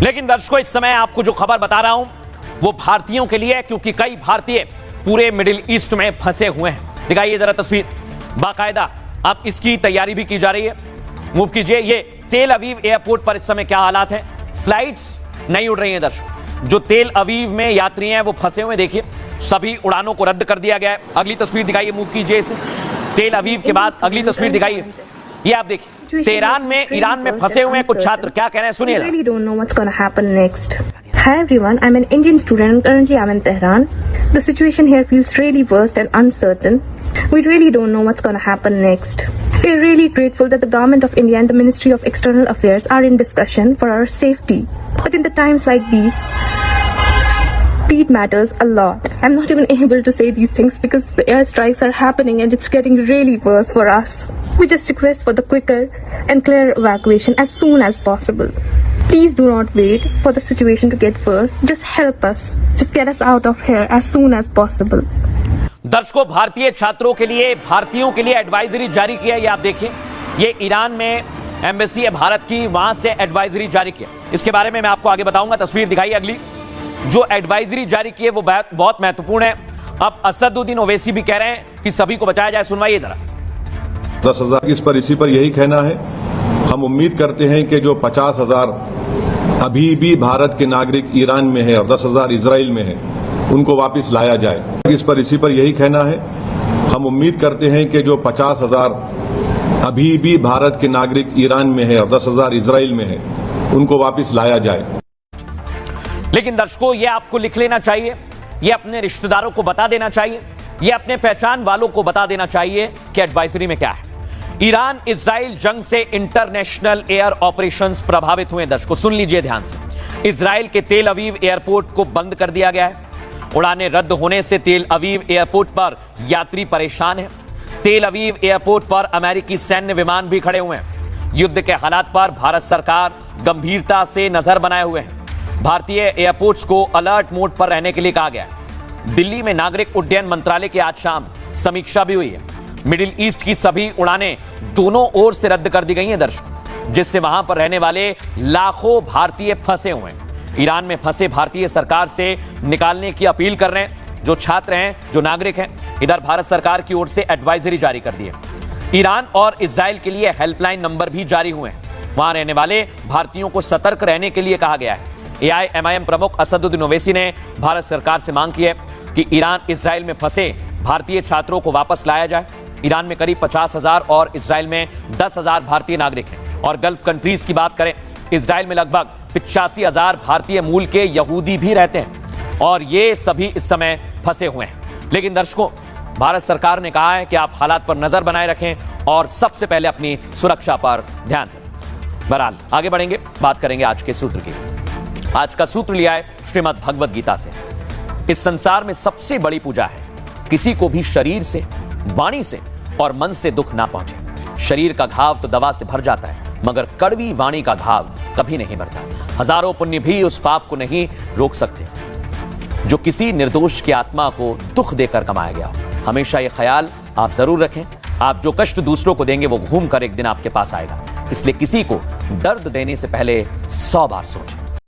लेकिन दर्शकों, इस समय आपको जो खबर बता रहा हूं वो भारतीयों के लिए है, क्योंकि कई भारतीय पूरे मिडिल ईस्ट में फंसे हुए हैं। दिखाइए जरा तस्वीर, बाकायदा अब इसकी तैयारी भी की जा रही है। मूव कीजिए, ये तेल अवीव एयरपोर्ट पर इस समय क्या हालात हैं। फ्लाइट्स नहीं उड़ रही हैं दर्शकों। जो तेल अवीव में यात्री हैं वो फंसे हुए, देखिए सभी उड़ानों को रद्द कर दिया गया है। अगली तस्वीर दिखाइए, मूव कीजिए इसे। तेल अवीव के बाद अगली तस्वीर दिखाइए, ये आप देखिए तेहरान में ईरान में फंसे हुए हैं कुछ छात्र, क्या कह रहे हैं सुनिए। really don't know what's gonna happen next. Hi everyone, I'm an Indian student and currently I'm in Tehran. The situation here feels really worst and uncertain. We really don't know what's gonna happen next. We're really grateful that the government of India and the Ministry of External Affairs are in discussion for our safety. But in the times like these, speed matters a lot. I'm not even able to say these things because the airstrikes are happening and it's getting really worse for us. We just request for the quicker and clear evacuation as soon as possible. Please do not wait for the situation to get worse. Just help us. Just get us out of here as soon as possible. दर्शकों, भारतीय छात्रों के लिए, भारतीयों के लिए advisory जारी किया है। ये आप देखिए, ये ईरान में एम्बेसी है भारत की, वहां से एडवाइजरी जारी किया। इसके बारे में मैं आपको आगे बताऊंगा। तस्वीर दिखाइए अगली। जो एडवाइजरी जारी की है वो बहुत महत्वपूर्ण है। अब असदुद्दीन ओवैसी भी कह रहे हैं कि सभी को बचाया जाए। सुनवाइए जरा। 10,000 इसी पर यही कहना है। हम उम्मीद करते हैं कि जो 50,000 अभी भी भारत के नागरिक ईरान में है और 10,000 इजराइल में है, उनको वापस लाया जाए। इसी पर यही कहना है। हम उम्मीद करते हैं कि जो 50,000 अभी भी भारत के नागरिक ईरान में है और 10,000 इजराइल में है, उनको वापस लाया जाए। लेकिन दर्शकों, ये आपको लिख लेना चाहिए, ये अपने रिश्तेदारों को बता देना चाहिए, ये अपने पहचान वालों को बता देना चाहिए कि एडवाइजरी में क्या है। ईरान इजराइल जंग से इंटरनेशनल एयर ऑपरेशंस प्रभावित हुए। दर्शकों सुन लीजिए ध्यान से। इजराइल के तेल अवीव एयरपोर्ट को बंद कर दिया गया है। उड़ानें रद्द होने से तेल अवीव एयरपोर्ट पर यात्री परेशान हैं। तेल अवीव एयरपोर्ट पर अमेरिकी सैन्य विमान भी खड़े हुए हैं। युद्ध के हालात पर भारत सरकार गंभीरता से नजर बनाए हुए है। भारतीय एयरपोर्ट्स को अलर्ट मोड पर रहने के लिए कहा गया है। दिल्ली में नागरिक उड्डयन मंत्रालय की आज शाम समीक्षा भी हुई है। मिडिल ईस्ट की सभी उड़ानें दोनों ओर से रद्द कर दी गई हैं दर्शकों, जिससे वहां पर रहने वाले लाखों भारतीय फंसे हुए हैं। ईरान में फंसे भारतीय सरकार से निकालने की अपील कर रहे हैं जो छात्र हैं, जो नागरिक हैं। इधर भारत सरकार की ओर से एडवाइजरी जारी कर दी है। ईरान और इजराइल के लिए हेल्पलाइन नंबर भी जारी हुए हैं। वहां रहने वाले भारतीयों को सतर्क रहने के लिए कहा गया है। AIMIM प्रमुख असदुद्दीन ओवैसी ने भारत सरकार से मांग की है कि ईरान इजराइल में फंसे भारतीय छात्रों को वापस लाया जाए। ईरान में करीब 50,000 और इजराइल में 10,000 भारतीय नागरिक हैं। और गल्फ कंट्रीज की बात करें, इजराइल में लगभग 85,000 भारतीय मूल के यहूदी भी रहते हैं और ये सभी इस समय फंसे हुए हैं। लेकिन दर्शकों, भारत सरकार ने कहा है कि आप हालात पर नजर बनाए रखें और सबसे पहले अपनी सुरक्षा पर ध्यान दें। बहरहाल आगे बढ़ेंगे, बात करेंगे आज के सूत्र की। आज का सूत्र लिया है श्रीमद् भगवद गीता से। इस संसार में सबसे बड़ी पूजा है किसी को भी शरीर से, वाणी से और मन से दुख ना पहुंचे। शरीर का घाव तो दवा से भर जाता है, मगर कड़वी वाणी का घाव कभी नहीं भरता। हजारों पुण्य भी उस पाप को नहीं रोक सकते जो किसी निर्दोष की आत्मा को दुख देकर कमाया गया हो। हमेशा यह ख्याल आप जरूर रखें, आप जो कष्ट दूसरों को देंगे वो घूम कर एक दिन आपके पास आएगा। इसलिए किसी को दर्द देने से पहले 100 बार सोचें।